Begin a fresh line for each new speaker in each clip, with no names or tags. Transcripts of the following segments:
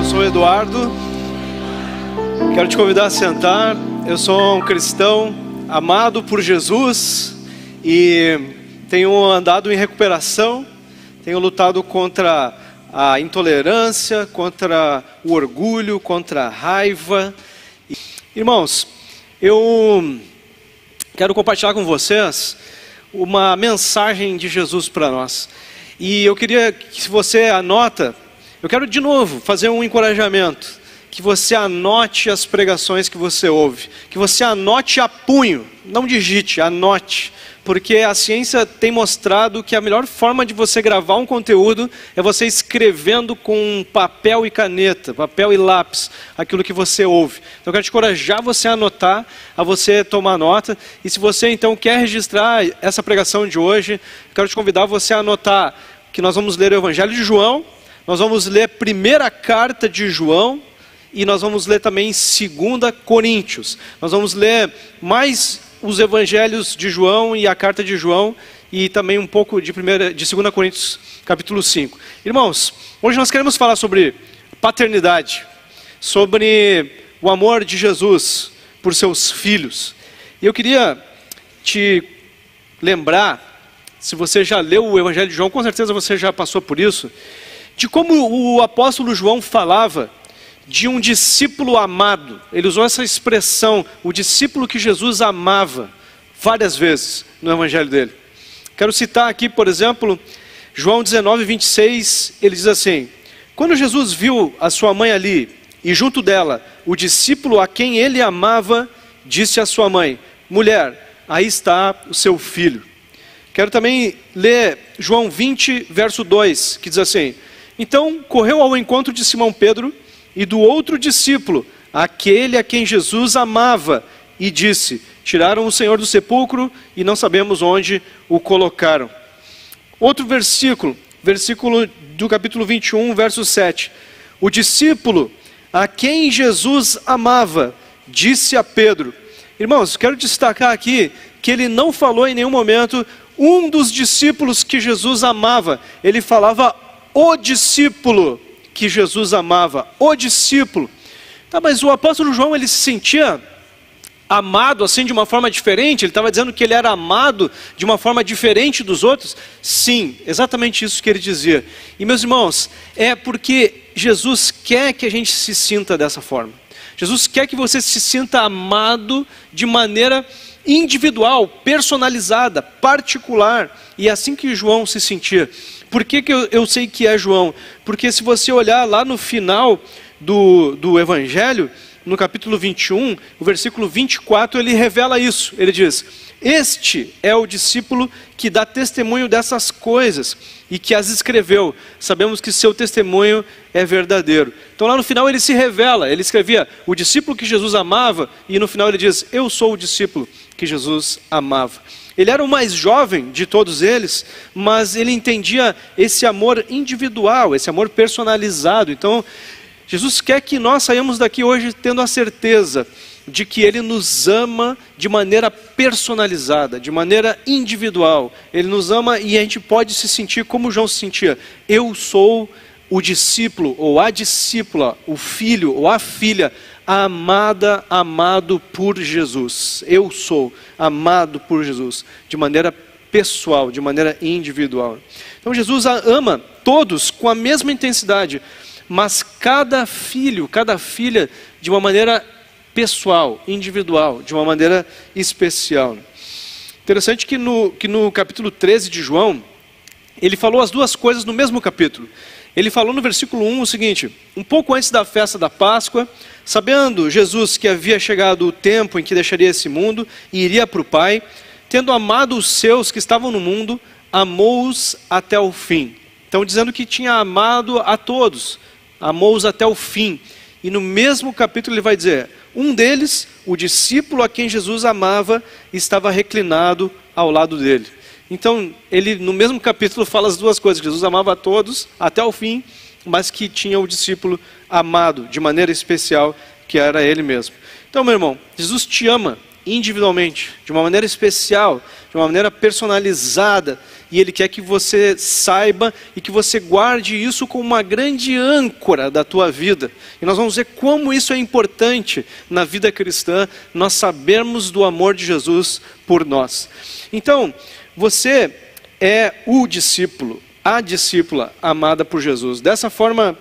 sou o Eduardo, quero te convidar a sentar. Eu sou um cristão amado por Jesus e tenho andado em recuperação, tenho lutado contra a intolerância, contra o orgulho, contra a raiva. Irmãos, eu quero compartilhar com vocês uma mensagem de Jesus para nós. E eu queria que, se você anota, eu quero de novo fazer um encorajamento, que você anote as pregações que você ouve, que você anote a punho, não digite, anote, porque a ciência tem mostrado que a melhor forma de você gravar um conteúdo é você escrevendo com papel e caneta, papel e lápis, aquilo que você ouve. Então eu quero te encorajar você a anotar, a você tomar nota, e se você então quer registrar essa pregação de hoje, eu quero te convidar você a anotar que nós vamos ler o Evangelho de João, nós vamos ler a primeira carta de João, e nós vamos ler também 2 Coríntios. Nós vamos ler mais os evangelhos de João e a carta de João, e também um pouco de 2 Coríntios, capítulo 5. Irmãos, hoje nós queremos falar sobre paternidade, sobre o amor de Jesus por seus filhos. E eu queria te lembrar, se você já leu o Evangelho de João, com certeza você já passou por isso, de como o apóstolo João falava de um discípulo amado. Ele usou essa expressão, o discípulo que Jesus amava, várias vezes no Evangelho dele. Quero citar aqui, por exemplo, João 19, 26, ele diz assim: quando Jesus viu a sua mãe ali, e junto dela, o discípulo a quem ele amava, disse à sua mãe: mulher, aí está o seu filho. Quero também ler João 20, verso 2, que diz assim: então correu ao encontro de Simão Pedro e do outro discípulo, aquele a quem Jesus amava, e disse: tiraram o Senhor do sepulcro e não sabemos onde o colocaram. Outro versículo do capítulo 21, verso 7. O discípulo a quem Jesus amava, disse a Pedro. Irmãos, quero destacar aqui que ele não falou em nenhum momento um dos discípulos que Jesus amava. Ele falava o discípulo que Jesus amava, o discípulo. Tá, mas o apóstolo João, ele se sentia amado assim de uma forma diferente? Ele estava dizendo que ele era amado de uma forma diferente dos outros? Sim, exatamente isso que ele dizia. E meus irmãos, é porque Jesus quer que a gente se sinta dessa forma. Jesus quer que você se sinta amado de maneira individual, personalizada, particular. E é assim que João se sentia. Por que eu sei que é João? Porque se você olhar lá no final do Evangelho, no capítulo 21, o versículo 24, ele revela isso. Ele diz: este é o discípulo que dá testemunho dessas coisas e que as escreveu. Sabemos que seu testemunho é verdadeiro. Então lá no final ele se revela. Ele escrevia o discípulo que Jesus amava, e no final ele diz: eu sou o discípulo que Jesus amava. Ele era o mais jovem de todos eles, mas ele entendia esse amor individual, esse amor personalizado. Então, Jesus quer que nós saiamos daqui hoje tendo a certeza de que Ele nos ama de maneira personalizada, de maneira individual. Ele nos ama e a gente pode se sentir como João se sentia. Eu sou o discípulo, ou a discípula, o filho, ou a filha, amada, amado por Jesus. Eu sou amado por Jesus, de maneira pessoal, de maneira individual. Então Jesus ama todos com a mesma intensidade, mas cada filho, cada filha, de uma maneira pessoal, individual, de uma maneira especial. Interessante que no capítulo 13 de João, ele falou as duas coisas no mesmo capítulo. Ele falou no versículo 1 o seguinte: um pouco antes da festa da Páscoa, sabendo Jesus que havia chegado o tempo em que deixaria esse mundo e iria para o Pai, tendo amado os seus que estavam no mundo, amou-os até o fim. Então dizendo que tinha amado a todos, amou-os até o fim. E no mesmo capítulo ele vai dizer: um deles, o discípulo a quem Jesus amava, estava reclinado ao lado dele. Então, ele no mesmo capítulo fala as duas coisas: Jesus amava a todos até o fim, mas que tinha o discípulo amado de maneira especial, que era ele mesmo. Então, meu irmão, Jesus te ama individualmente, de uma maneira especial, de uma maneira personalizada, e Ele quer que você saiba e que você guarde isso como uma grande âncora da tua vida. E nós vamos ver como isso é importante na vida cristã, nós sabermos do amor de Jesus por nós. Então, você é o discípulo, a discípula amada por Jesus, dessa forma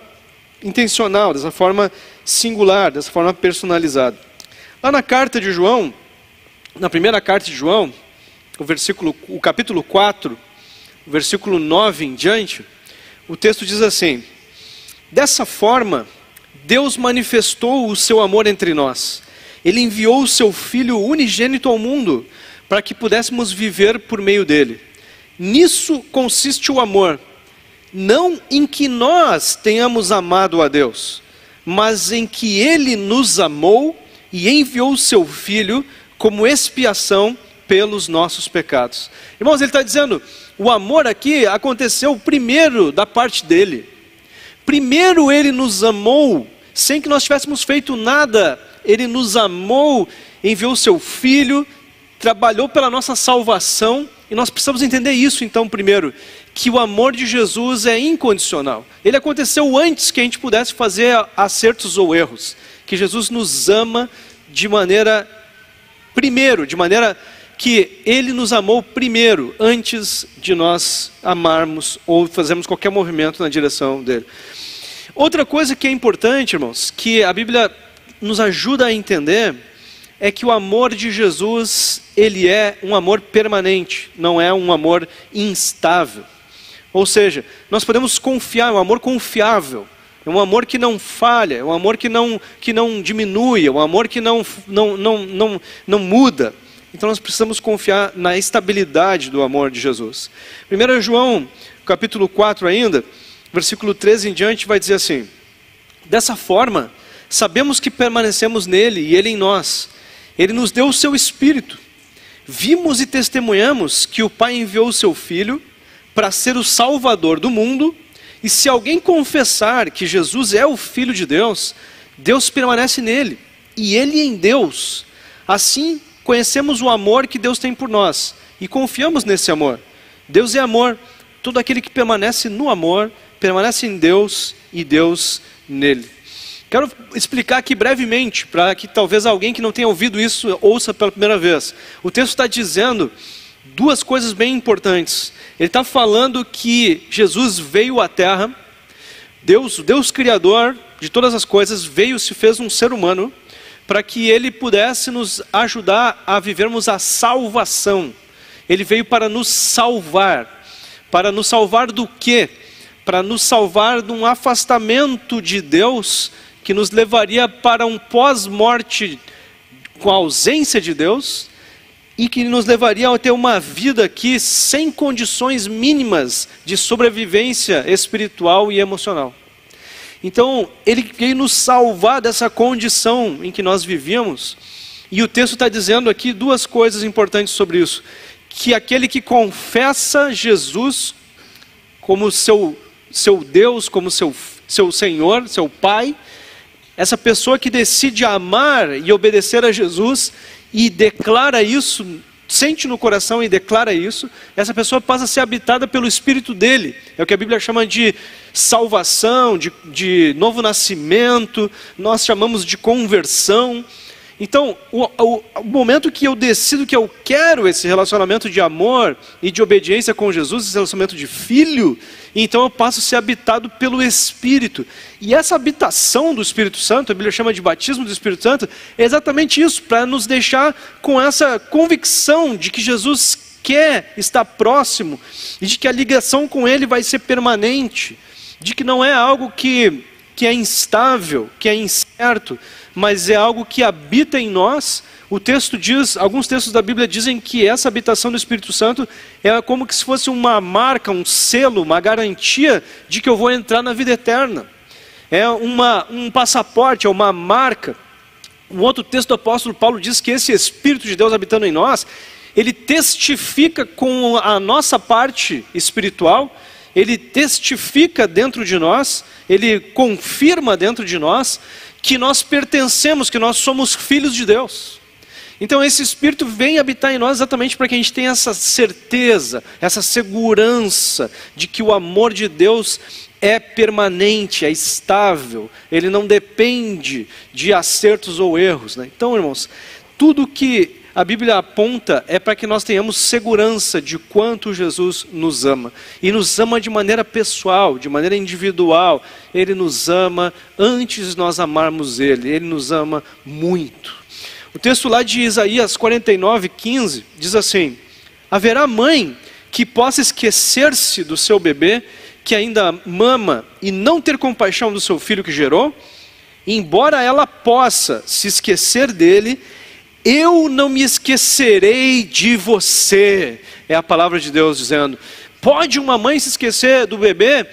intencional, dessa forma singular, dessa forma personalizada. Lá na carta de João, na primeira carta de João, o capítulo 4, o versículo 9 em diante, o texto diz assim: dessa forma, Deus manifestou o seu amor entre nós. Ele enviou o seu Filho unigênito ao mundo, para que pudéssemos viver por meio dele. Nisso consiste o amor, não em que nós tenhamos amado a Deus, mas em que Ele nos amou e enviou o seu Filho como expiação pelos nossos pecados. Irmãos, ele está dizendo, o amor aqui aconteceu primeiro da parte dele. Primeiro Ele nos amou, sem que nós tivéssemos feito nada. Ele nos amou, enviou o seu Filho, trabalhou pela nossa salvação. E nós precisamos entender isso então primeiro, que o amor de Jesus é incondicional. Ele aconteceu antes que a gente pudesse fazer acertos ou erros. Que Jesus nos ama de maneira que Ele nos amou primeiro, antes de nós amarmos ou fazermos qualquer movimento na direção dele. Outra coisa que é importante, irmãos, que a Bíblia nos ajuda a entender, é que o amor de Jesus, ele é um amor permanente, não é um amor instável. Ou seja, nós podemos confiar, é um amor confiável, é um amor que não falha, é um amor que não diminui, é um amor que não muda. Então nós precisamos confiar na estabilidade do amor de Jesus. 1 João, capítulo 4 ainda, versículo 13 em diante, vai dizer assim: dessa forma, sabemos que permanecemos nele e ele em nós. Ele nos deu o seu Espírito. Vimos e testemunhamos que o Pai enviou o seu Filho para ser o Salvador do mundo. E se alguém confessar que Jesus é o Filho de Deus, Deus permanece nele e ele em Deus. Assim, conhecemos o amor que Deus tem por nós e confiamos nesse amor. Deus é amor. Todo aquele que permanece no amor, permanece em Deus e Deus nele. Quero explicar aqui brevemente, para que talvez alguém que não tenha ouvido isso ouça pela primeira vez. O texto está dizendo duas coisas bem importantes. Ele está falando que Jesus veio à Terra, Deus, o Deus Criador de todas as coisas, veio, se fez um ser humano, para que Ele pudesse nos ajudar a vivermos a salvação. Ele veio para nos salvar. Para nos salvar do quê? Para nos salvar de um afastamento de Deus, que nos levaria para um pós-morte com a ausência de Deus, e que nos levaria a ter uma vida aqui sem condições mínimas de sobrevivência espiritual e emocional. Então, Ele veio nos salvar dessa condição em que nós vivíamos, e o texto está dizendo aqui duas coisas importantes sobre isso: que aquele que confessa Jesus como seu Deus, como seu Senhor, seu Pai, essa pessoa que decide amar e obedecer a Jesus e declara isso, sente no coração e declara isso, essa pessoa passa a ser habitada pelo Espírito dele. É o que a Bíblia chama de salvação, de novo nascimento, nós chamamos de conversão. Então, o momento que eu decido que eu quero esse relacionamento de amor e de obediência com Jesus, esse relacionamento de filho, então eu passo a ser habitado pelo Espírito. E essa habitação do Espírito Santo, a Bíblia chama de batismo do Espírito Santo, é exatamente isso, para nos deixar com essa convicção de que Jesus quer estar próximo, e de que a ligação com Ele vai ser permanente, de que não é algo que é instável, que é incerto, mas é algo que habita em nós. O texto diz, alguns textos da Bíblia dizem que essa habitação do Espírito Santo é como que se fosse uma marca, um selo, uma garantia de que eu vou entrar na vida eterna. É um passaporte, é uma marca. Um outro texto do apóstolo Paulo diz que esse Espírito de Deus habitando em nós, ele testifica com a nossa parte espiritual, ele testifica dentro de nós, ele confirma dentro de nós que nós pertencemos, que nós somos filhos de Deus. Então esse Espírito vem habitar em nós exatamente para que a gente tenha essa certeza, essa segurança de que o amor de Deus é permanente, é estável, ele não depende de acertos ou erros, né? Então, irmãos, tudo que a Bíblia aponta é para que nós tenhamos segurança de quanto Jesus nos ama. E nos ama de maneira pessoal, de maneira individual. Ele nos ama antes de nós amarmos Ele. Ele nos ama muito. O texto lá de Isaías 49:15 diz assim: haverá mãe que possa esquecer-se do seu bebê, que ainda mama, e não ter compaixão do seu filho que gerou? Embora ela possa se esquecer dele, eu não me esquecerei de você. É a palavra de Deus dizendo. Pode uma mãe se esquecer do bebê?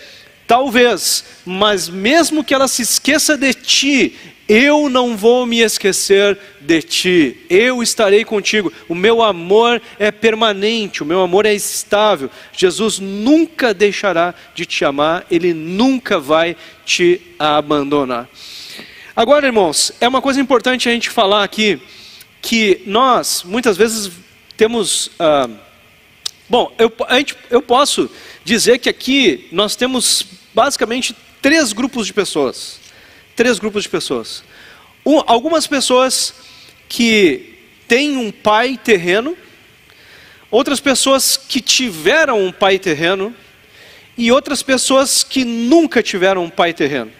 Talvez, mas mesmo que ela se esqueça de ti, eu não vou me esquecer de ti, eu estarei contigo. O meu amor é permanente, o meu amor é estável. Jesus nunca deixará de te amar, Ele nunca vai te abandonar. Agora, irmãos, é uma coisa importante a gente falar aqui, que nós muitas vezes temos... eu posso dizer que aqui nós temos basicamente três grupos de pessoas. Algumas pessoas que têm um pai terreno, outras pessoas que tiveram um pai terreno, e outras pessoas que nunca tiveram um pai terreno.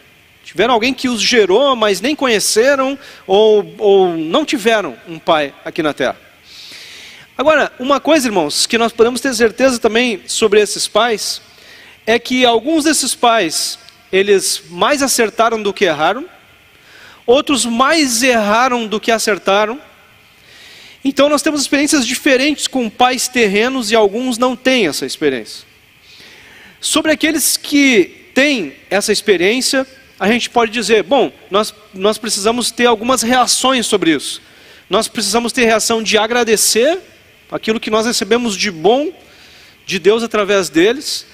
Tiveram alguém que os gerou, mas nem conheceram, ou não tiveram um pai aqui na terra. Agora, uma coisa, irmãos, que nós podemos ter certeza também sobre esses pais, é que alguns desses pais, eles mais acertaram do que erraram, outros mais erraram do que acertaram. Então nós temos experiências diferentes com pais terrenos e alguns não têm essa experiência. Sobre aqueles que têm essa experiência, a gente pode dizer, bom, nós precisamos ter algumas reações sobre isso. Nós precisamos ter reação de agradecer aquilo que nós recebemos de bom de Deus através deles.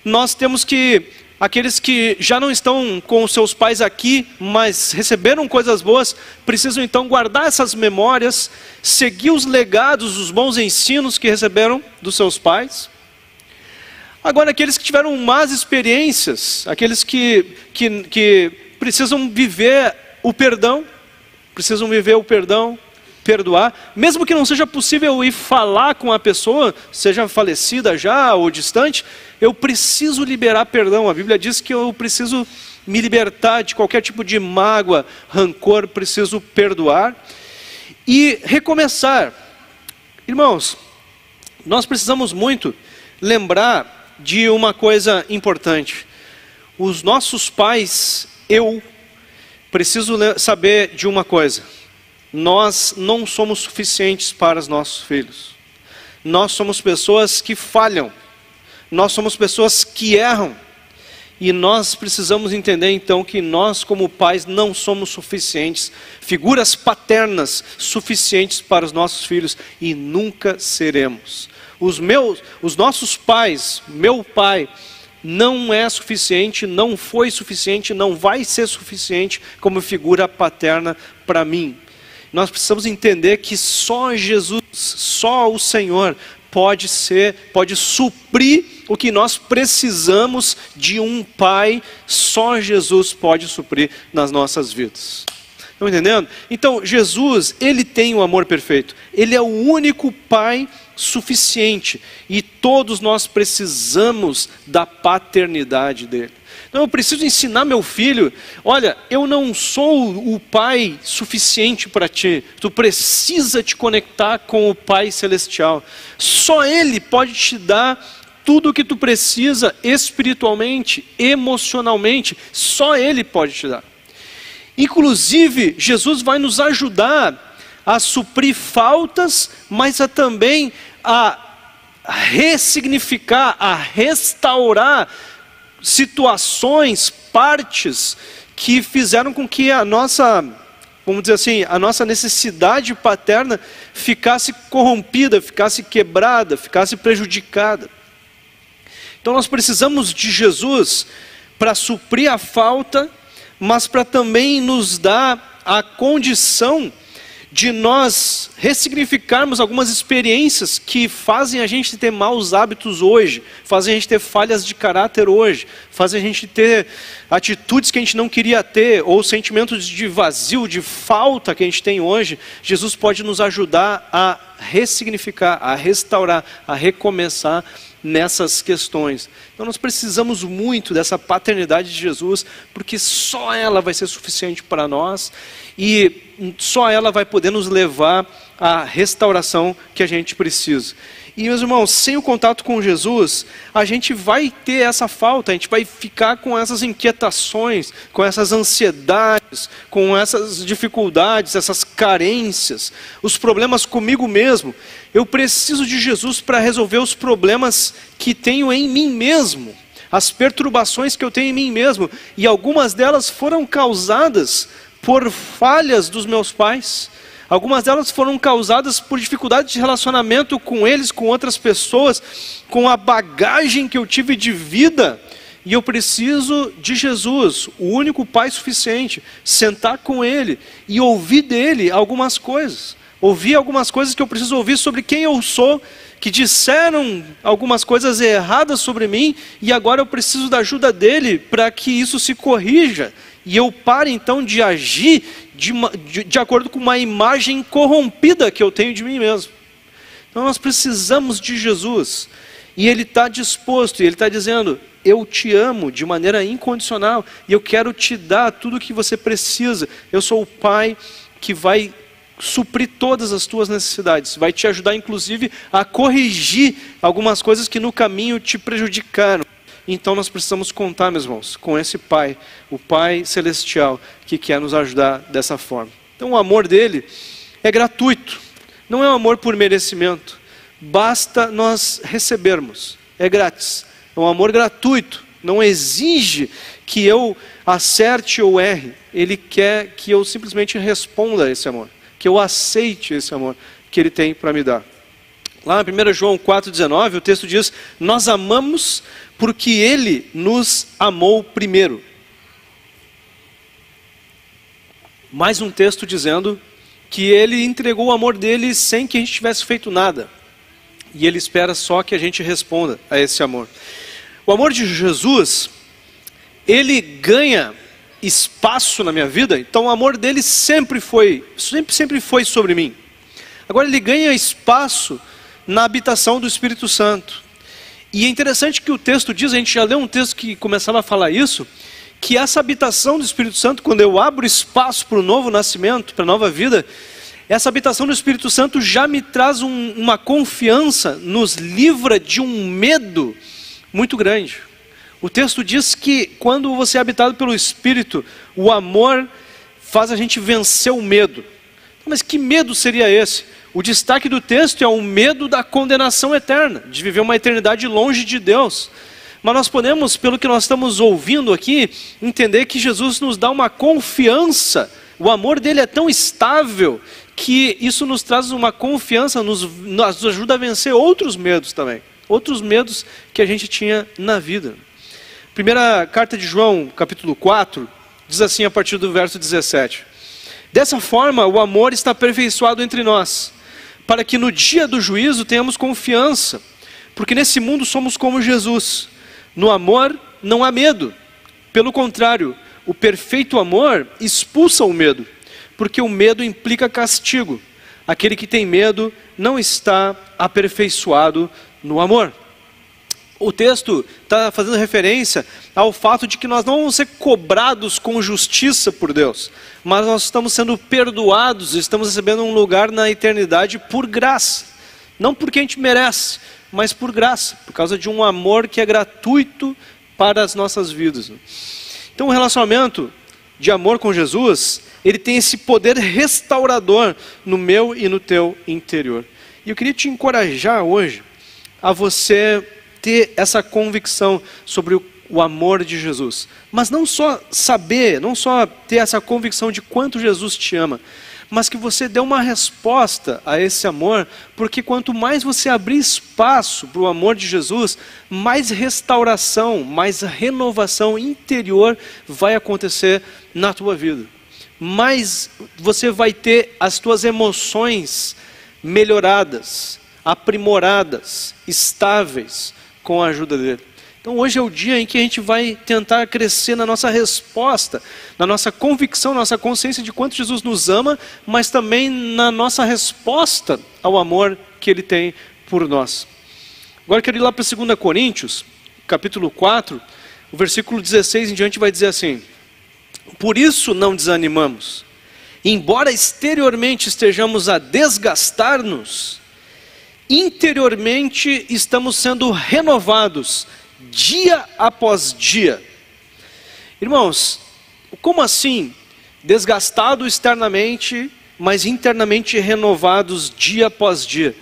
Nós temos que, aqueles que já não estão com os seus pais aqui, mas receberam coisas boas, precisam então guardar essas memórias, seguir os legados, os bons ensinos que receberam dos seus pais. Agora, aqueles que tiveram más experiências, aqueles que precisam viver o perdão, perdoar, mesmo que não seja possível ir falar com a pessoa, seja falecida já ou distante, eu preciso liberar perdão. A Bíblia diz que eu preciso me libertar de qualquer tipo de mágoa, rancor, preciso perdoar e recomeçar. Irmãos, nós precisamos muito lembrar de uma coisa importante. Os nossos pais, eu preciso saber de uma coisa: nós não somos suficientes para os nossos filhos. Nós somos pessoas que falham, nós somos pessoas que erram, e nós precisamos entender então que nós como pais não somos suficientes, figuras paternas suficientes para os nossos filhos, e nunca seremos. Os nossos pais, meu pai, não é suficiente, não foi suficiente, não vai ser suficiente como figura paterna para mim. Nós precisamos entender que só Jesus, só o Senhor pode suprir o que nós precisamos de um pai. Só Jesus pode suprir nas nossas vidas. Estão entendendo? Então Jesus, Ele tem o amor perfeito. Ele é o único pai suficiente. E todos nós precisamos da paternidade dele. Então eu preciso ensinar meu filho, olha, eu não sou o pai suficiente para ti. Tu precisa te conectar com o Pai Celestial. Só Ele pode te dar tudo o que tu precisa espiritualmente, emocionalmente. Só Ele pode te dar. Inclusive, Jesus vai nos ajudar a suprir faltas, mas também a ressignificar, a restaurar situações, partes que fizeram com que a nossa, vamos dizer assim, a nossa necessidade paterna ficasse corrompida, ficasse quebrada, ficasse prejudicada. Então nós precisamos de Jesus para suprir a falta, mas para também nos dar a condição de nós ressignificarmos algumas experiências que fazem a gente ter maus hábitos hoje, fazem a gente ter falhas de caráter hoje, fazem a gente ter atitudes que a gente não queria ter, ou sentimentos de vazio, de falta que a gente tem hoje. Jesus pode nos ajudar a ressignificar, a restaurar, a recomeçar nessas questões. Então nós precisamos muito dessa paternidade de Jesus, porque só ela vai ser suficiente para nós e só ela vai poder nos levar à restauração que a gente precisa. E meus irmãos, sem o contato com Jesus, a gente vai ter essa falta, a gente vai ficar com essas inquietações, com essas ansiedades, com essas dificuldades, essas carências, os problemas comigo mesmo. Eu preciso de Jesus para resolver os problemas que tenho em mim mesmo, as perturbações que eu tenho em mim mesmo, e algumas delas foram causadas por falhas dos meus pais. Algumas delas foram causadas por dificuldade de relacionamento com eles, com outras pessoas, com a bagagem que eu tive de vida. E eu preciso de Jesus, o único Pai suficiente, sentar com Ele e ouvir dEle algumas coisas. Ouvir algumas coisas que eu preciso ouvir sobre quem eu sou, que disseram algumas coisas erradas sobre mim, e agora eu preciso da ajuda dEle para que isso se corrija. E eu pare então de agir de acordo com uma imagem corrompida que eu tenho de mim mesmo. Então nós precisamos de Jesus. E Ele está disposto, e Ele está dizendo: eu te amo de maneira incondicional, e eu quero te dar tudo o que você precisa. Eu sou o Pai que vai suprir todas as tuas necessidades, vai te ajudar inclusive a corrigir algumas coisas que no caminho te prejudicaram. Então nós precisamos contar, meus irmãos, com esse Pai, o Pai Celestial, que quer nos ajudar dessa forma. Então o amor dele é gratuito, não é um amor por merecimento, basta nós recebermos, é grátis, é um amor gratuito, não exige que eu acerte ou erre, ele quer que eu simplesmente responda a esse amor, que eu aceite esse amor que ele tem para me dar. Lá em 1 João 4,19, o texto diz: nós amamos porque Ele nos amou primeiro. Mais um texto dizendo que Ele entregou o amor dele sem que a gente tivesse feito nada. E Ele espera só que a gente responda a esse amor. O amor de Jesus, Ele ganha espaço na minha vida, então o amor dele sempre foi sobre mim. Agora Ele ganha espaço na habitação do Espírito Santo. E é interessante que o texto diz, a gente já leu um texto que começava a falar isso, que essa habitação do Espírito Santo, quando eu abro espaço para o novo nascimento, para a nova vida, essa habitação do Espírito Santo já me traz uma confiança, nos livra de um medo muito grande. O texto diz que quando você é habitado pelo Espírito, o amor faz a gente vencer o medo. Mas que medo seria esse? O destaque do texto é o medo da condenação eterna, de viver uma eternidade longe de Deus. Mas nós podemos, pelo que nós estamos ouvindo aqui, entender que Jesus nos dá uma confiança. O amor dele é tão estável que isso nos traz uma confiança, nos ajuda a vencer outros medos também. Outros medos que a gente tinha na vida. Primeira carta de João, capítulo 4, diz assim a partir do verso 17. Dessa forma, o amor está aperfeiçoado entre nós, para que no dia do juízo tenhamos confiança, porque nesse mundo somos como Jesus. No amor não há medo, pelo contrário, o perfeito amor expulsa o medo, porque o medo implica castigo. Aquele que tem medo não está aperfeiçoado no amor. O texto está fazendo referência ao fato de que nós não vamos ser cobrados com justiça por Deus, mas nós estamos sendo perdoados, estamos recebendo um lugar na eternidade por graça. Não porque a gente merece, mas por graça, por causa de um amor que é gratuito para as nossas vidas. Então o relacionamento de amor com Jesus, ele tem esse poder restaurador no meu e no teu interior. E eu queria te encorajar hoje a você ter essa convicção sobre o amor de Jesus. Mas não só saber, não só ter essa convicção de quanto Jesus te ama, mas que você dê uma resposta a esse amor, porque quanto mais você abrir espaço para o amor de Jesus, mais restauração, mais renovação interior vai acontecer na tua vida. mais você vai ter as tuas emoções melhoradas, aprimoradas, estáveis com a ajuda dele. Então hoje é o dia em que a gente vai tentar crescer na nossa resposta, na nossa convicção, na nossa consciência de quanto Jesus nos ama, mas também na nossa resposta ao amor que Ele tem por nós. Agora eu quero ir lá para 2 Coríntios, capítulo 4, o versículo 16 em diante vai dizer assim: por isso não desanimamos, embora exteriormente estejamos a desgastar-nos, interiormente estamos sendo renovados dia após dia. Irmãos, como assim? Desgastado externamente, mas internamente renovados dia após dia.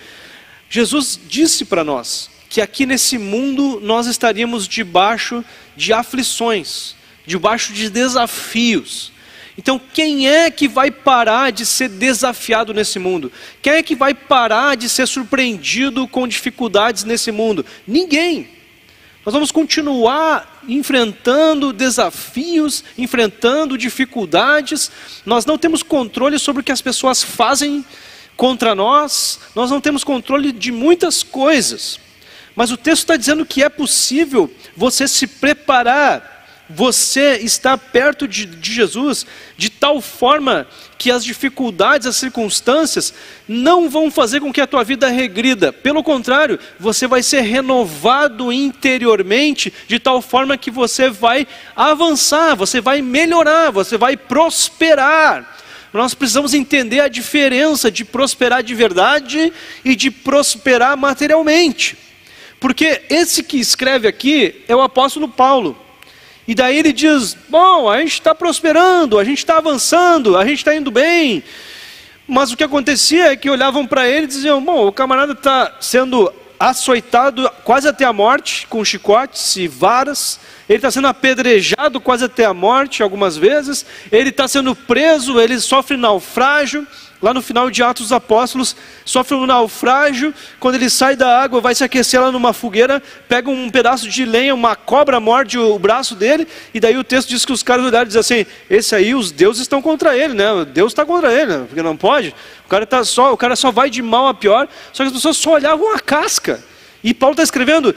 Jesus disse para nós que aqui nesse mundo nós estaríamos debaixo de aflições, debaixo de desafios. Então quem é que vai parar de ser desafiado nesse mundo? Quem é que vai parar de ser surpreendido com dificuldades nesse mundo? Ninguém. Nós vamos continuar enfrentando desafios, enfrentando dificuldades. Nós não temos controle sobre o que as pessoas fazem contra nós. Nós não temos controle de muitas coisas. Mas o texto está dizendo que é possível você se preparar, você estar perto de Jesus, de tal forma que as dificuldades, as circunstâncias, não vão fazer com que a tua vida regrida. Pelo contrário, você vai ser renovado interiormente, de tal forma que você vai avançar, você vai melhorar, você vai prosperar. Nós precisamos entender a diferença de prosperar de verdade e de prosperar materialmente. Porque esse que escreve aqui é o apóstolo Paulo. E daí ele diz, bom, a gente está prosperando, a gente está avançando, a gente está indo bem. Mas o que acontecia é que olhavam para ele e diziam, bom, o camarada está sendo açoitado quase até a morte, com chicotes e varas. Ele está sendo apedrejado quase até a morte algumas vezes. Ele está sendo preso, ele sofre naufrágio. Lá no final de Atos dos Apóstolos, sofre um naufrágio. Quando ele sai da água, vai se aquecer lá numa fogueira, pega um pedaço de lenha, uma cobra morde o braço dele, e daí o texto diz que os caras olharam e dizem assim, esse aí, os deuses estão contra ele, né? Deus está contra ele, né? Porque não pode. O cara só vai de mal a pior, só que as pessoas só olhavam a casca. E Paulo está escrevendo,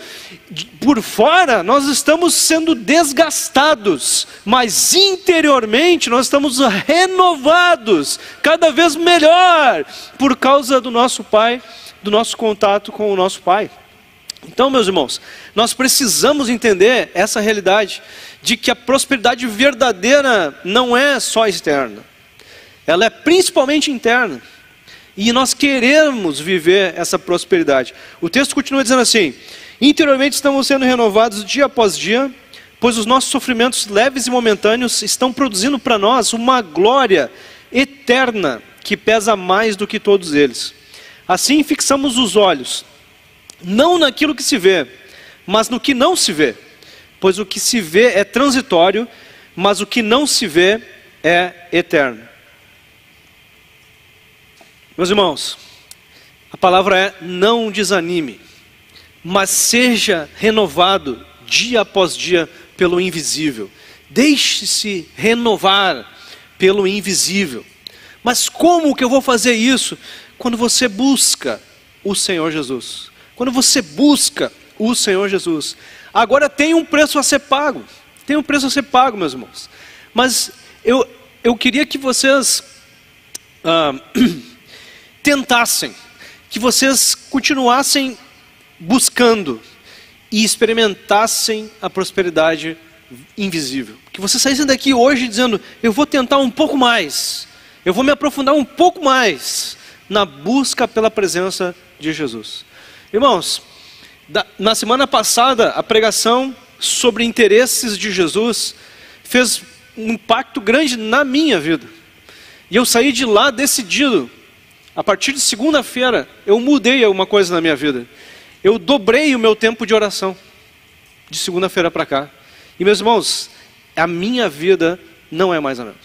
por fora nós estamos sendo desgastados, mas interiormente nós estamos renovados, cada vez melhor, por causa do nosso Pai, do nosso contato com o nosso Pai. Então, meus irmãos, nós precisamos entender essa realidade, de que a prosperidade verdadeira não é só externa, ela é principalmente interna. E nós queremos viver essa prosperidade. O texto continua dizendo assim, interiormente estamos sendo renovados dia após dia, pois os nossos sofrimentos leves e momentâneos estão produzindo para nós uma glória eterna que pesa mais do que todos eles. Assim fixamos os olhos, não naquilo que se vê, mas no que não se vê, pois o que se vê é transitório, mas o que não se vê é eterno. Meus irmãos, a palavra é não desanime, mas seja renovado dia após dia pelo invisível. Deixe-se renovar pelo invisível. Mas como que eu vou fazer isso? Quando você busca o Senhor Jesus. Quando você busca o Senhor Jesus. Agora tem um preço a ser pago. Tem um preço a ser pago, meus irmãos. Mas eu queria que vocês tentassem, que vocês continuassem buscando e experimentassem a prosperidade invisível. Que vocês saíssem daqui hoje dizendo, eu vou tentar um pouco mais, eu vou me aprofundar um pouco mais na busca pela presença de Jesus. Irmãos, na semana passada, a pregação sobre interesses de Jesus fez um impacto grande na minha vida. E eu saí de lá decidido. A partir de segunda-feira, eu mudei alguma coisa na minha vida. Eu dobrei o meu tempo de oração, de segunda-feira para cá. E meus irmãos, a minha vida não é mais a mesma.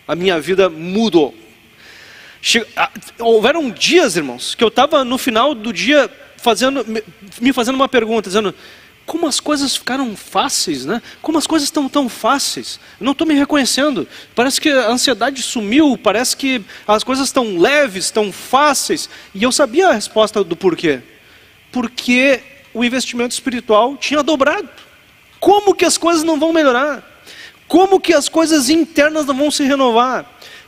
A minha vida mudou. Houveram dias, irmãos, que eu estava no final do dia me fazendo uma pergunta, dizendo, como as coisas ficaram fáceis, né? Como as coisas estão tão fáceis. Eu não estou me reconhecendo. Parece que a ansiedade sumiu, parece que as coisas estão leves, estão fáceis. E eu sabia a resposta do porquê. Porque o investimento espiritual tinha dobrado. Como que as coisas não vão melhorar? Como que as coisas internas não vão se renovar?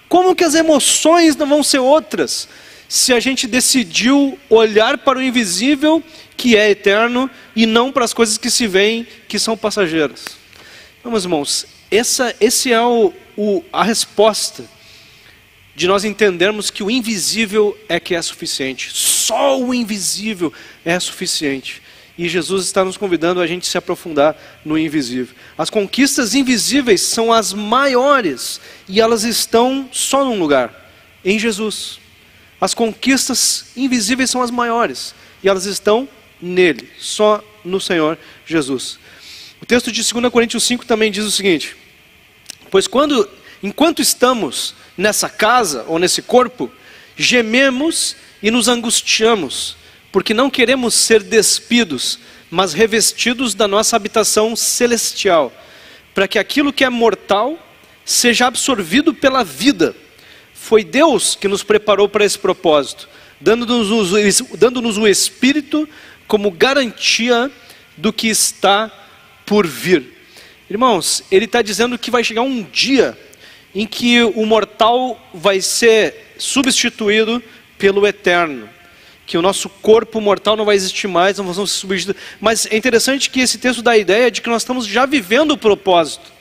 Como que as emoções não vão ser outras? Se a gente decidiu olhar para o invisível, que é eterno, e não para as coisas que se veem, que são passageiras. Então, meus irmãos, esse é a resposta de nós entendermos que o invisível é que é suficiente. Só o invisível é suficiente. E Jesus está nos convidando a gente se aprofundar no invisível. As conquistas invisíveis são as maiores, e elas estão só num lugar, em Jesus. As conquistas invisíveis são as maiores, e elas estão nele, só no Senhor Jesus. O texto de 2 Coríntios 5 também diz o seguinte: pois enquanto estamos nessa casa, ou nesse corpo, gememos e nos angustiamos, porque não queremos ser despidos, mas revestidos da nossa habitação celestial, para que aquilo que é mortal seja absorvido pela vida. Foi Deus que nos preparou para esse propósito, dando-nos o Espírito como garantia do que está por vir. Irmãos, ele está dizendo que vai chegar um dia em que o mortal vai ser substituído pelo eterno, que o nosso corpo mortal não vai existir mais, não vamos ser substituídos. Mas é interessante que esse texto dá a ideia de que nós estamos já vivendo o propósito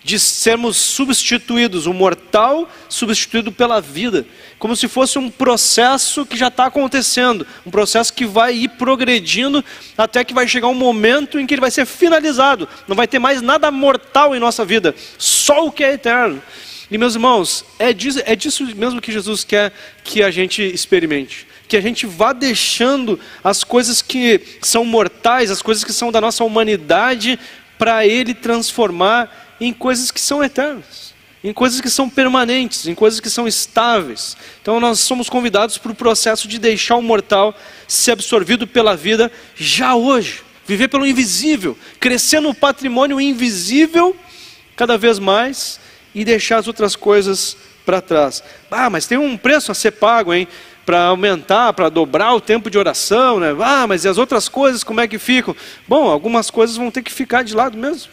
de sermos substituídos, o mortal substituído pela vida, como se fosse um processo que já está acontecendo, um processo que vai ir progredindo até que vai chegar um momento em que ele vai ser finalizado, não vai ter mais nada mortal em nossa vida, só o que é eterno. E meus irmãos, é disso mesmo que Jesus quer que a gente experimente, que a gente vá deixando as coisas que são mortais, as coisas que são da nossa humanidade, para Ele transformar em coisas que são eternas, em coisas que são permanentes, em coisas que são estáveis. Então nós somos convidados para o processo de deixar o mortal ser absorvido pela vida já hoje, viver pelo invisível, crescer no patrimônio invisível cada vez mais e deixar as outras coisas para trás. Ah, mas tem um preço a ser pago, hein? Para aumentar, para dobrar o tempo de oração, né? Ah, mas e as outras coisas como é que ficam? Bom, algumas coisas vão ter que ficar de lado mesmo.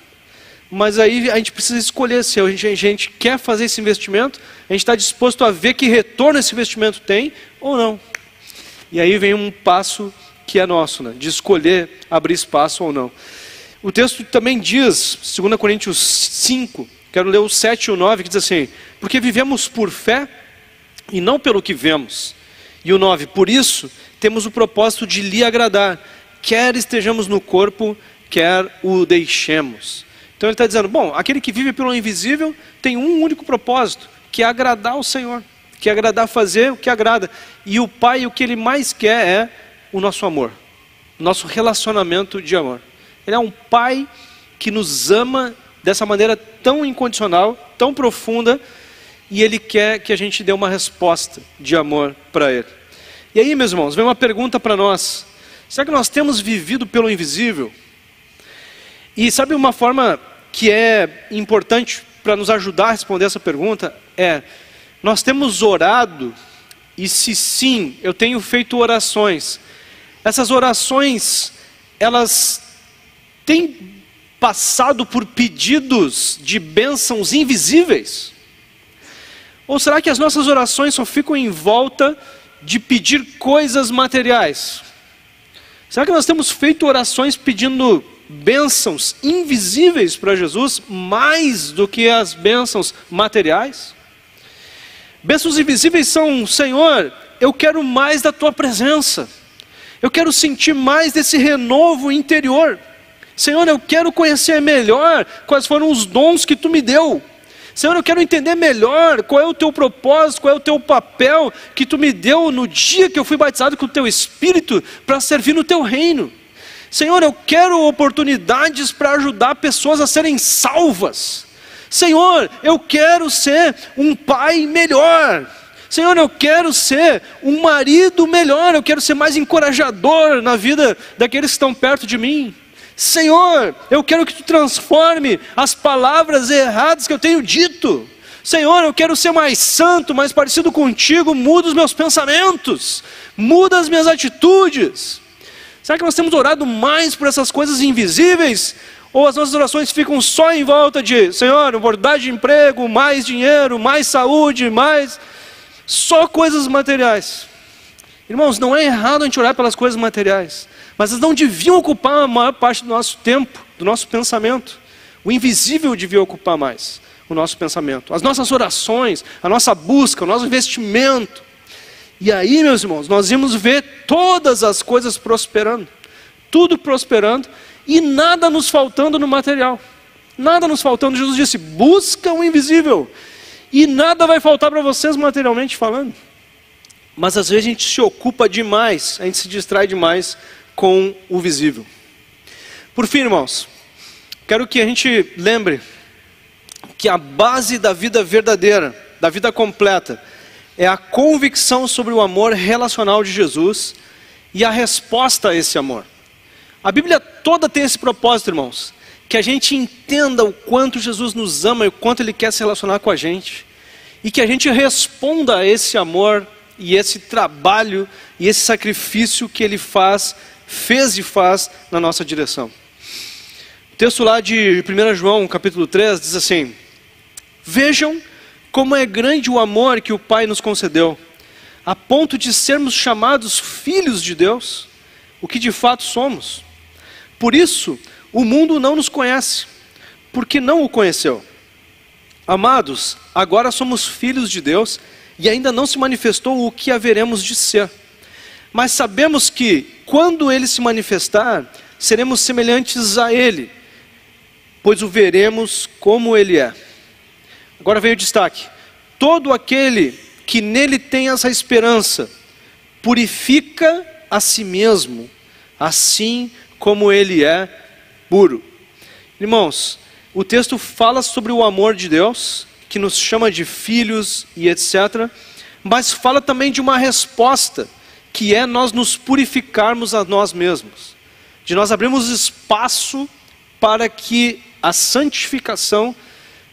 Mas aí a gente precisa escolher se a gente quer fazer esse investimento, a gente está disposto a ver que retorno esse investimento tem ou não. E aí vem um passo que é nosso, né? De escolher abrir espaço ou não. O texto também diz, 2 Coríntios 5, quero ler o 7 e o 9, que diz assim: porque vivemos por fé e não pelo que vemos. E o 9, por isso temos o propósito de lhe agradar, quer estejamos no corpo, quer o deixemos. Então ele está dizendo, bom, aquele que vive pelo invisível tem um único propósito, que é agradar ao Senhor, que é agradar, fazer o que agrada. E o Pai, o que Ele mais quer é o nosso amor, o nosso relacionamento de amor. Ele é um Pai que nos ama dessa maneira tão incondicional, tão profunda, e Ele quer que a gente dê uma resposta de amor para Ele. E aí, meus irmãos, vem uma pergunta para nós: será que nós temos vivido pelo invisível? E sabe uma forma que é importante para nos ajudar a responder essa pergunta? Nós temos orado, e se sim, eu tenho feito orações. Essas orações, elas têm passado por pedidos de bênçãos invisíveis? Ou será que as nossas orações só ficam em volta de pedir coisas materiais? Será que nós temos feito orações pedindo bênçãos invisíveis para Jesus, mais do que as bênçãos materiais? Bênçãos invisíveis são: Senhor, eu quero mais da Tua presença, eu quero sentir mais desse renovo interior. Senhor, eu quero conhecer melhor quais foram os dons que Tu me deu. Senhor, eu quero entender melhor qual é o Teu propósito, qual é o Teu papel que Tu me deu no dia que eu fui batizado com o Teu Espírito para servir no Teu reino. Senhor, eu quero oportunidades para ajudar pessoas a serem salvas. Senhor, eu quero ser um pai melhor. Senhor, eu quero ser um marido melhor. Eu quero ser mais encorajador na vida daqueles que estão perto de mim. Senhor, eu quero que tu transforme as palavras erradas que eu tenho dito. Senhor, eu quero ser mais santo, mais parecido contigo. Muda os meus pensamentos, muda as minhas atitudes. Será que nós temos orado mais por essas coisas invisíveis? Ou as nossas orações ficam só em volta de, Senhor, oportunidade de emprego, mais dinheiro, mais saúde, mais... Só coisas materiais. Irmãos, não é errado a gente orar pelas coisas materiais, mas elas não deviam ocupar a maior parte do nosso tempo, do nosso pensamento. O invisível devia ocupar mais o nosso pensamento, as nossas orações, a nossa busca, o nosso investimento. E aí, meus irmãos, nós íamos ver todas as coisas prosperando, tudo prosperando, e nada nos faltando no material, nada nos faltando. Jesus disse, busca o invisível, e nada vai faltar para vocês materialmente falando. Mas às vezes a gente se ocupa demais, a gente se distrai demais com o visível. Por fim, irmãos, quero que a gente lembre que a base da vida verdadeira, da vida completa, é a convicção sobre o amor relacional de Jesus e a resposta a esse amor. A Bíblia toda tem esse propósito, irmãos, que a gente entenda o quanto Jesus nos ama e o quanto Ele quer se relacionar com a gente, e que a gente responda a esse amor e esse trabalho e esse sacrifício que Ele fez e faz na nossa direção. O texto lá de 1 João, capítulo 3, diz assim: vejam como é grande o amor que o Pai nos concedeu, a ponto de sermos chamados filhos de Deus, o que de fato somos. Por isso, o mundo não nos conhece, porque não o conheceu. Amados, agora somos filhos de Deus, e ainda não se manifestou o que haveremos de ser. Mas sabemos que, quando Ele se manifestar, seremos semelhantes a Ele, pois o veremos como Ele é. Agora vem o destaque: todo aquele que nele tem essa esperança, purifica a si mesmo, assim como Ele é puro. Irmãos, o texto fala sobre o amor de Deus, que nos chama de filhos e etc. Mas fala também de uma resposta, que é nós nos purificarmos a nós mesmos. De nós abrirmos espaço para que a santificação,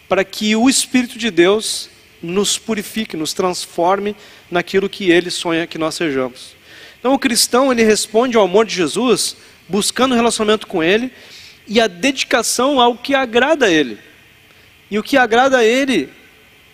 para que o Espírito de Deus nos purifique, nos transforme naquilo que Ele sonha que nós sejamos. Então o cristão, ele responde ao amor de Jesus, buscando um relacionamento com Ele, e a dedicação ao que agrada a Ele. E o que agrada a Ele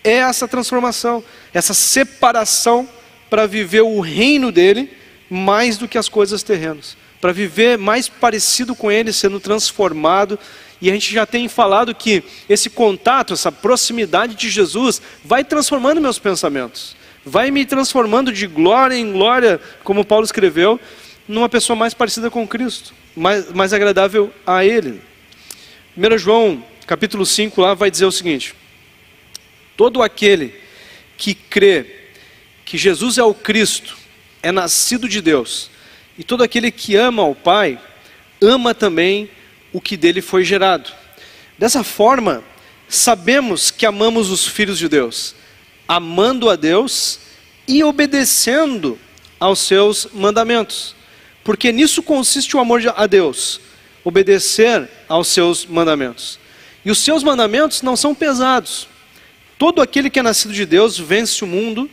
é essa transformação, essa separação para viver o reino dEle mais do que as coisas terrenas. Para viver mais parecido com Ele, sendo transformado. E a gente já tem falado que esse contato, essa proximidade de Jesus vai transformando meus pensamentos. Vai me transformando de glória em glória, como Paulo escreveu, numa pessoa mais parecida com Cristo, mais agradável a Ele. 1 João, capítulo 5, lá vai dizer o seguinte: todo aquele que crê que Jesus é o Cristo, é nascido de Deus, e todo aquele que ama ao Pai, ama também o que dele foi gerado. Dessa forma, sabemos que amamos os filhos de Deus, amando a Deus e obedecendo aos seus mandamentos. Porque nisso consiste o amor a Deus, obedecer aos seus mandamentos. E os seus mandamentos não são pesados. Todo aquele que é nascido de Deus vence o mundo,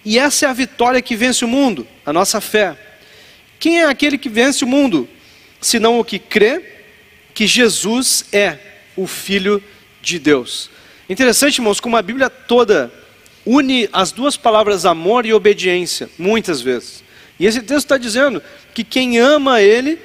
e essa é a vitória que vence o mundo, a nossa fé. Quem é aquele que vence o mundo? Senão o que crê que Jesus é o Filho de Deus. Interessante, irmãos, como a Bíblia toda une as duas palavras amor e obediência, muitas vezes. E esse texto está dizendo que quem ama Ele,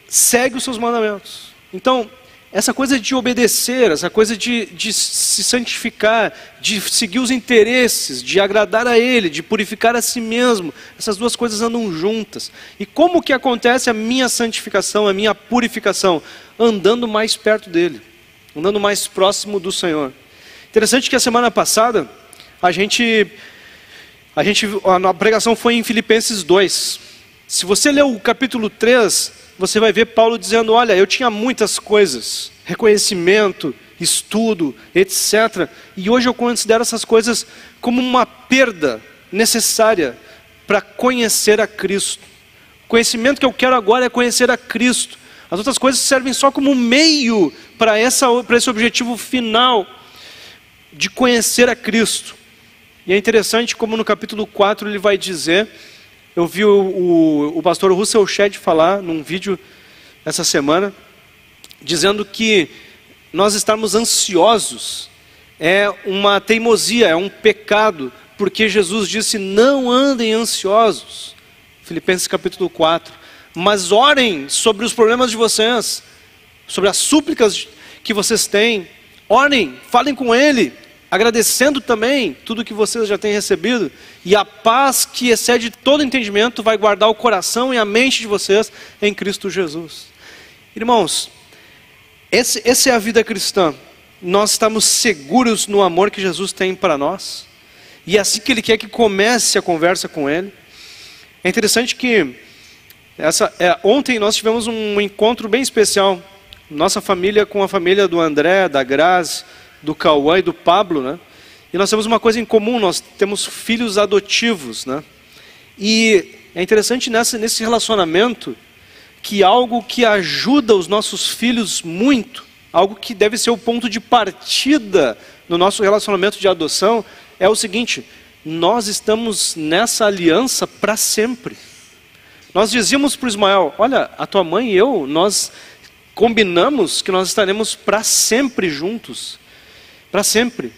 segue os seus mandamentos. Então, essa coisa de obedecer, essa coisa de se santificar, de seguir os interesses, de agradar a Ele, de purificar a si mesmo, essas duas coisas andam juntas. E como que acontece a minha santificação, a minha purificação? Andando mais perto dEle, andando mais próximo do Senhor. Interessante que a semana passada, a pregação foi em Filipenses 2. Se você ler o capítulo 3, você vai ver Paulo dizendo: olha, eu tinha muitas coisas, reconhecimento, estudo, etc. E hoje eu considero essas coisas como uma perda necessária para conhecer a Cristo. O conhecimento que eu quero agora é conhecer a Cristo. As outras coisas servem só como meio para esse objetivo final de conhecer a Cristo. E é interessante como no capítulo 4 ele vai dizer, eu vi o pastor Russell Shedd falar num vídeo essa semana, dizendo que nós estarmos ansiosos é uma teimosia, é um pecado, porque Jesus disse, não andem ansiosos, Filipenses capítulo 4, mas orem sobre os problemas de vocês, sobre as súplicas que vocês têm, orem, falem com Ele, agradecendo também tudo que vocês já têm recebido, e a paz que excede todo entendimento vai guardar o coração e a mente de vocês em Cristo Jesus. Irmãos, essa é a vida cristã. Nós estamos seguros no amor que Jesus tem para nós, e é assim que Ele quer que comece a conversa com Ele. É interessante que ontem nós tivemos um encontro bem especial, nossa família com a família do André, da Grazi, do Cauã e do Pablo, né? E nós temos uma coisa em comum, nós temos filhos adotivos, né? E é interessante nesse relacionamento que algo que ajuda os nossos filhos muito, algo que deve ser o ponto de partida no nosso relacionamento de adoção, é o seguinte: nós estamos nessa aliança para sempre. Nós dizíamos para o Ismael, olha, a tua mãe e eu, nós combinamos que nós estaremos para sempre juntos. Para sempre.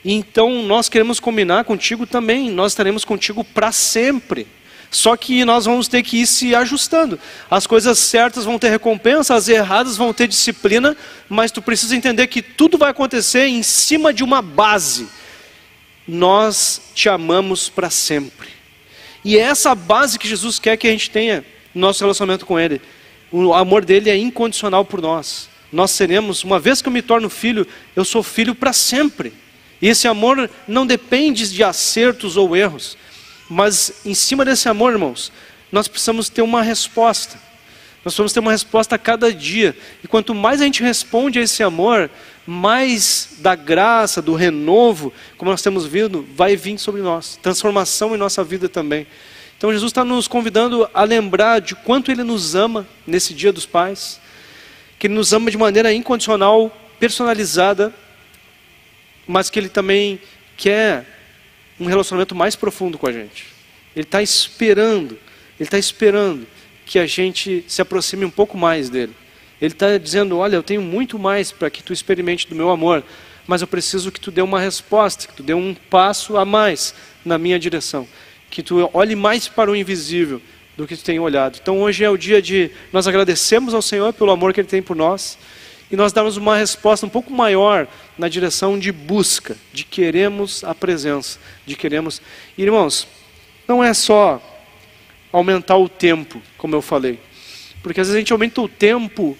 E então nós queremos combinar contigo também, nós estaremos contigo para sempre. Só que nós vamos ter que ir se ajustando. As coisas certas vão ter recompensa, as erradas vão ter disciplina, mas tu precisa entender que tudo vai acontecer em cima de uma base. Nós te amamos para sempre. E é essa base que Jesus quer que a gente tenha no nosso relacionamento com Ele. O amor dele é incondicional por nós. Nós seremos, uma vez que eu me torno filho, eu sou filho para sempre. E esse amor não depende de acertos ou erros. Mas em cima desse amor, irmãos, nós precisamos ter uma resposta. Nós precisamos ter uma resposta a cada dia. E quanto mais a gente responde a esse amor, mais da graça, do renovo, como nós temos vindo, vai vir sobre nós. Transformação em nossa vida também. Então Jesus está nos convidando a lembrar de quanto Ele nos ama nesse Dia dos Pais. Que Ele nos ama de maneira incondicional, personalizada, mas que Ele também quer um relacionamento mais profundo com a gente. Ele está esperando que a gente se aproxime um pouco mais dEle. Ele está dizendo, olha, eu tenho muito mais para que tu experimente do meu amor, mas eu preciso que tu dê uma resposta, que tu dê um passo a mais na minha direção, que tu olhe mais para o invisível do que tu tem olhado. Então hoje é o dia de nós agradecermos ao Senhor pelo amor que Ele tem por nós, e nós darmos uma resposta um pouco maior na direção de busca, de queremos a presença, de queremos... E, irmãos, não é só aumentar o tempo, como eu falei, porque às vezes a gente aumenta o tempo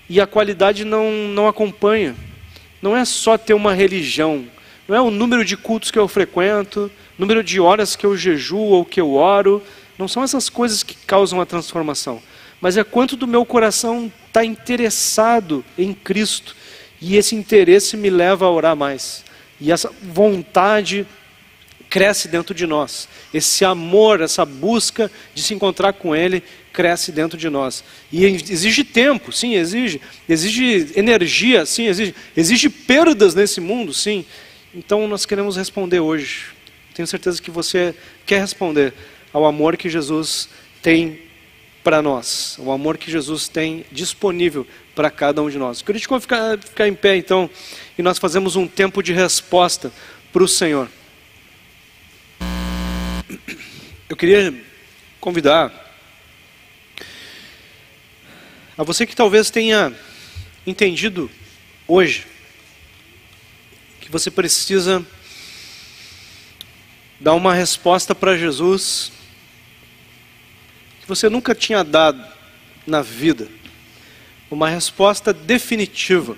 e a qualidade não acompanha. Não é só ter uma religião, não é o número de cultos que eu frequento, número de horas que eu jejuo ou que eu oro, não são essas coisas que causam a transformação, mas é quanto do meu coração está interessado em Cristo, e esse interesse me leva a orar mais, e essa vontade cresce dentro de nós, esse amor, essa busca de se encontrar com Ele, cresce dentro de nós, e exige tempo, sim, exige energia, sim, exige perdas nesse mundo, sim. Então nós queremos responder hoje, tenho certeza que você quer responder ao amor que Jesus tem para nós, o amor que Jesus tem disponível para cada um de nós. Eu queria te convidar a ficar em pé então, e nós fazemos um tempo de resposta para o Senhor. Eu queria convidar a você que talvez tenha entendido hoje que você precisa dar uma resposta para Jesus que você nunca tinha dado na vida, uma resposta definitiva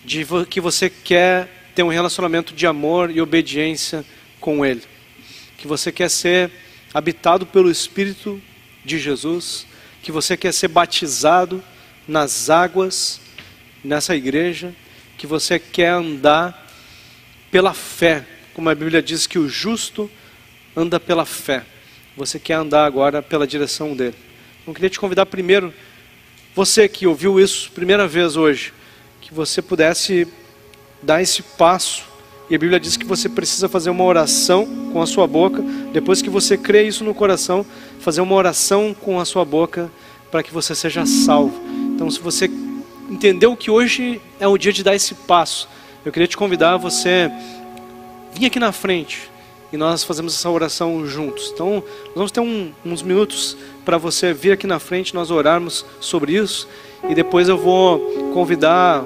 de que você quer ter um relacionamento de amor e obediência com Ele, que você quer ser habitado pelo Espírito de Jesus, que você quer ser batizado nas águas nessa igreja, que você quer andar pela fé, como a Bíblia diz que o justo anda pela fé. Você quer andar agora pela direção dele. Eu queria te convidar primeiro você que ouviu isso primeira vez hoje, que você pudesse dar esse passo. E a Bíblia diz que você precisa fazer uma oração com a sua boca. Depois que você crê isso no coração, fazer uma oração com a sua boca para que você seja salvo. Então, se você entendeu que hoje é o dia de dar esse passo, eu queria te convidar a você vir aqui na frente e nós fazemos essa oração juntos. Então, nós vamos ter uns minutos para você vir aqui na frente, nós orarmos sobre isso. E depois eu vou convidar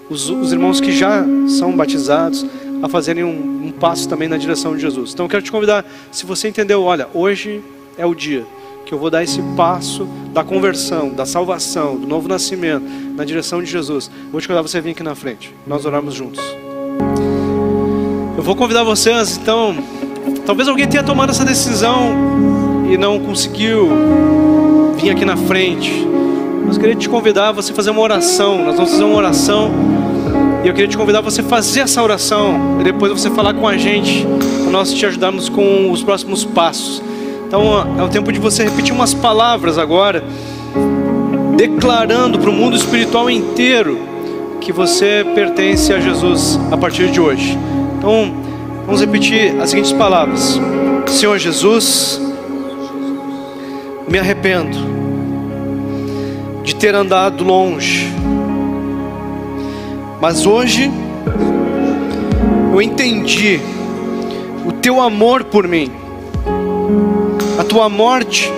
os irmãos que já são batizados a fazerem um passo também na direção de Jesus. Então eu quero te convidar, se você entendeu, olha, hoje é o dia que eu vou dar esse passo da conversão, da salvação, do novo nascimento, na direção de Jesus. Eu vou te convidar você vir aqui na frente, nós orarmos juntos. Eu vou convidar vocês, então, talvez alguém tenha tomado essa decisão e não conseguiu vir aqui na frente. Mas eu queria te convidar a você fazer uma oração. Nós vamos fazer uma oração e eu queria te convidar a você fazer essa oração e depois você falar com a gente para nós te ajudarmos com os próximos passos. Então é o tempo de você repetir umas palavras agora, declarando para o mundo espiritual inteiro que você pertence a Jesus a partir de hoje. Então vamos repetir as seguintes palavras: Senhor Jesus, me arrependo de ter andado longe, mas hoje eu entendi o teu amor por mim, a tua morte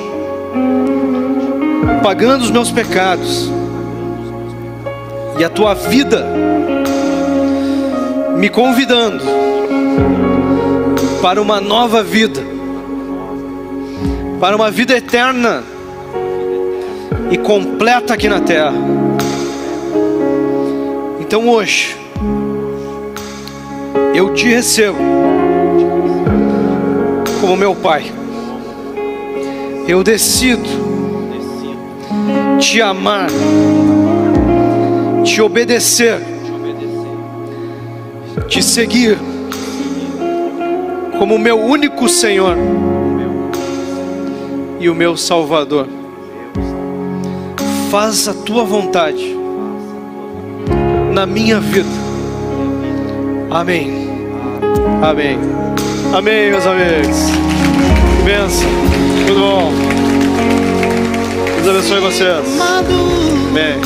pagando os meus pecados e a tua vida me convidando para uma nova vida, para uma vida eterna e completa aqui na terra. Então hoje eu te recebo como meu Pai. Eu decido te amar, te obedecer, te seguir como meu único Senhor e o meu Salvador. Faz a tua vontade na minha vida. Amém. Amém. Amém, meus amigos. Que bênção. Tudo bom? Deus abençoe vocês. Amém.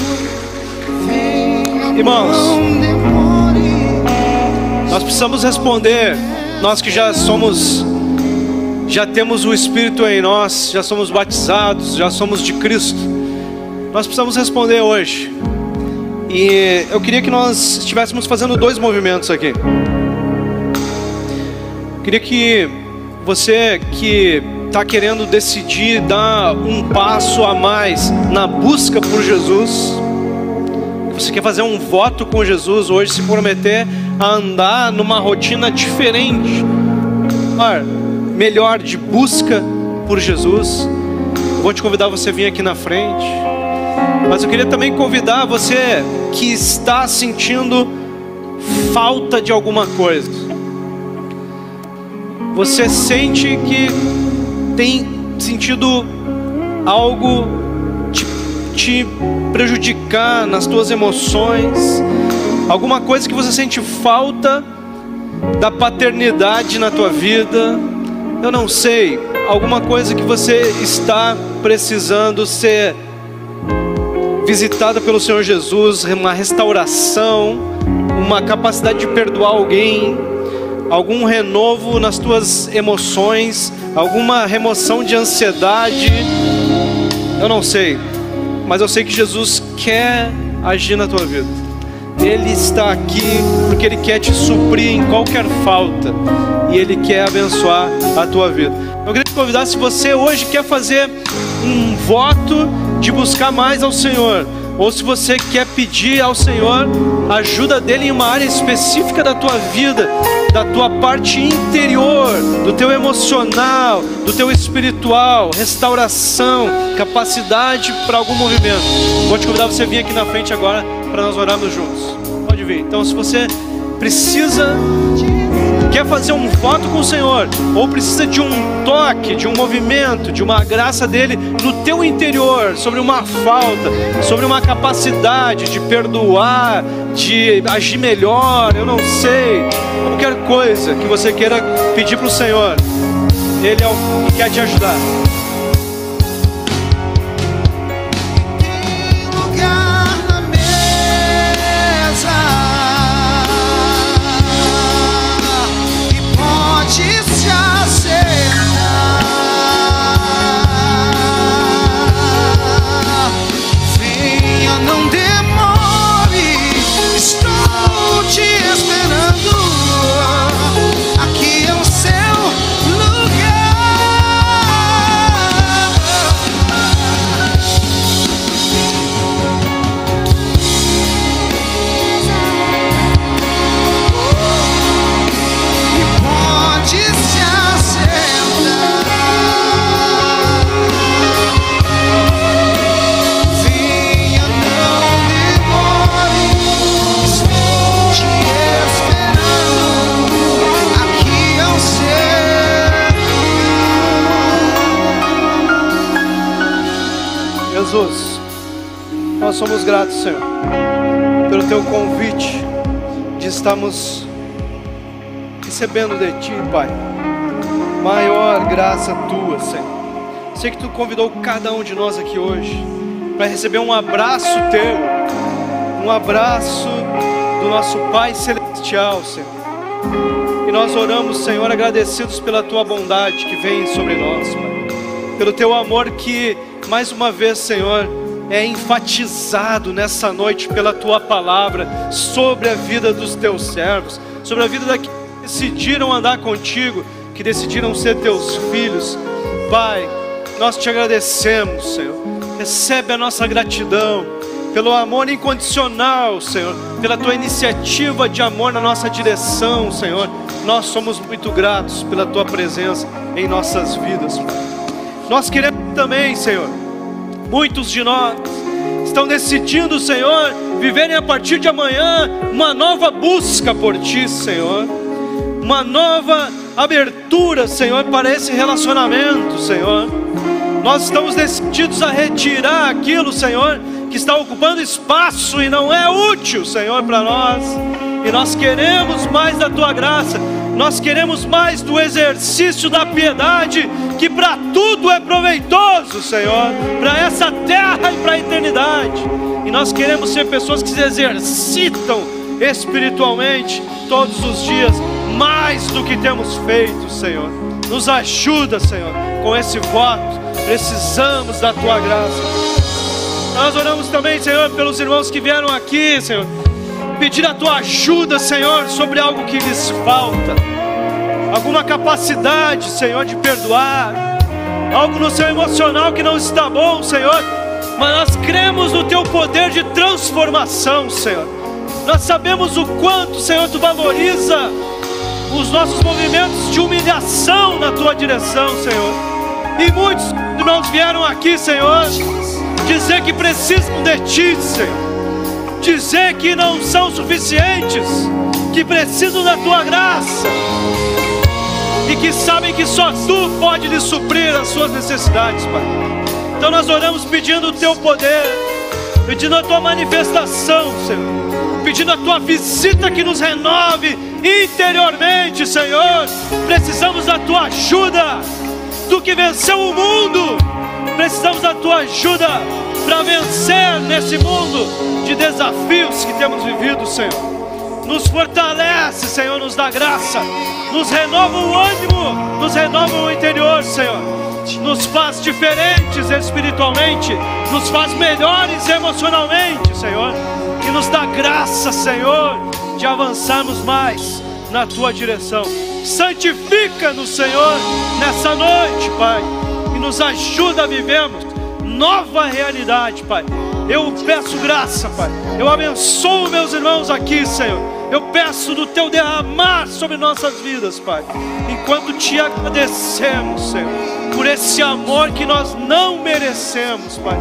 Irmãos, nós precisamos responder. Nós que já temos o Espírito em nós, já somos batizados, já somos de Cristo. Nós precisamos responder hoje. E eu queria que nós estivéssemos fazendo dois movimentos aqui. Eu queria que você que está querendo decidir dar um passo a mais na busca por Jesus, você quer fazer um voto com Jesus hoje, se prometer a andar numa rotina diferente, melhor, de busca por Jesus, eu vou te convidar você a vir aqui na frente. Mas eu queria também convidar você que está sentindo falta de alguma coisa. Você sente que tem sentido algo te prejudicar nas tuas emoções, alguma coisa que você sente falta da paternidade na tua vida, eu não sei, alguma coisa que você está precisando ser visitada pelo Senhor Jesus, uma restauração, uma capacidade de perdoar alguém, algum renovo nas tuas emoções, alguma remoção de ansiedade, eu não sei, mas eu sei que Jesus quer agir na tua vida. Ele está aqui porque Ele quer te suprir em qualquer falta e Ele quer abençoar a tua vida. Eu queria te convidar, se você hoje quer fazer um voto de buscar mais ao Senhor, ou se você quer pedir ao Senhor a ajuda dEle em uma área específica da tua vida, da tua parte interior, do teu emocional, do teu espiritual, restauração, capacidade para algum movimento, vou te convidar você vir aqui na frente agora para nós orarmos juntos. Pode vir. Então, se você precisa quer fazer um voto com o Senhor, ou precisa de um toque, de um movimento, de uma graça dele no teu interior, sobre uma falta, sobre uma capacidade de perdoar, de agir melhor, eu não sei, qualquer coisa que você queira pedir para o Senhor, Ele é o que quer te ajudar. Jesus, nós somos gratos, Senhor, pelo Teu convite de estarmos recebendo de Ti, Pai, maior graça Tua, Senhor. Sei que Tu convidou cada um de nós aqui hoje para receber um abraço Teu, um abraço do nosso Pai Celestial, Senhor. E nós oramos, Senhor, agradecidos pela Tua bondade que vem sobre nós, Pai, pelo Teu amor que, mais uma vez, Senhor, é enfatizado nessa noite pela Tua palavra sobre a vida dos Teus servos, sobre a vida daqueles que decidiram andar contigo, que decidiram ser Teus filhos. Pai, nós Te agradecemos, Senhor. Recebe a nossa gratidão pelo amor incondicional, Senhor, pela Tua iniciativa de amor na nossa direção, Senhor. Nós somos muito gratos pela Tua presença em nossas vidas, Pai. Nós queremos também, Senhor, muitos de nós estão decidindo, Senhor, viverem a partir de amanhã uma nova busca por Ti, Senhor, uma nova abertura, Senhor, para esse relacionamento, Senhor. Nós estamos decididos a retirar aquilo, Senhor, que está ocupando espaço e não é útil, Senhor, para nós. E nós queremos mais da Tua graça, nós queremos mais do exercício da piedade, que para tudo é proveitoso, Senhor, para essa terra e para a eternidade. E nós queremos ser pessoas que se exercitam espiritualmente todos os dias, mais do que temos feito, Senhor. Nos ajuda, Senhor, com esse voto. Precisamos da Tua graça. Nós oramos também, Senhor, pelos irmãos que vieram aqui, Senhor, pedir a Tua ajuda, Senhor, sobre algo que lhes falta, alguma capacidade, Senhor, de perdoar, algo no seu emocional que não está bom, Senhor, mas nós cremos no Teu poder de transformação, Senhor. Nós sabemos o quanto, Senhor, Tu valoriza os nossos movimentos de humilhação na Tua direção, Senhor. E muitos irmãos vieram aqui, Senhor, dizer que precisam de Ti, Senhor, dizer que não são suficientes, que precisam da Tua graça, e que sabem que só Tu pode lhes suprir as suas necessidades, Pai. Então nós oramos pedindo o Teu poder, pedindo a Tua manifestação, Senhor, pedindo a Tua visita que nos renove interiormente, Senhor. Precisamos da Tua ajuda. Tu que venceu o mundo, precisamos da Tua ajuda para vencer nesse mundo de desafios que temos vivido, Senhor. Nos fortalece, Senhor, nos dá graça, nos renova o ânimo, nos renova o interior, Senhor. Nos faz diferentes espiritualmente, nos faz melhores emocionalmente, Senhor. E nos dá graça, Senhor, de avançarmos mais na Tua direção. Santifica-nos, Senhor, nessa noite, Pai, e nos ajuda a vivermos nova realidade, Pai. Eu peço graça, Pai. Eu abençoo meus irmãos aqui, Senhor. Eu peço do Teu derramar sobre nossas vidas, Pai, enquanto Te agradecemos, Senhor, por esse amor que nós não merecemos, Pai,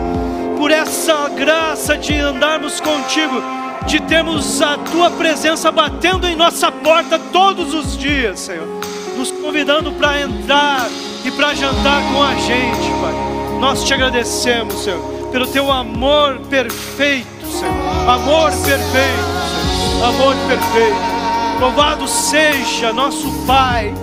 por essa graça de andarmos contigo de termos a Tua presença batendo em nossa porta todos os dias, Senhor, nos convidando para entrar e para jantar com a gente, Pai. Nós te agradecemos, Senhor, pelo Teu amor perfeito, Senhor. Amor perfeito, Senhor. Amor perfeito. Louvado seja nosso Pai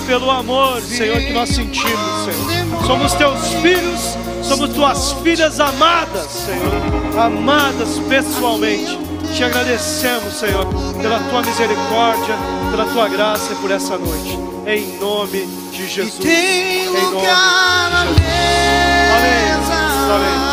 pelo amor, Senhor, que nós sentimos, Senhor. Somos Teus filhos, somos Tuas filhas amadas, Senhor. Amadas pessoalmente. Te agradecemos, Senhor, pela Tua misericórdia, pela Tua graça e por essa noite. Em nome de Jesus. Em nome de Jesus. Amém. Amém.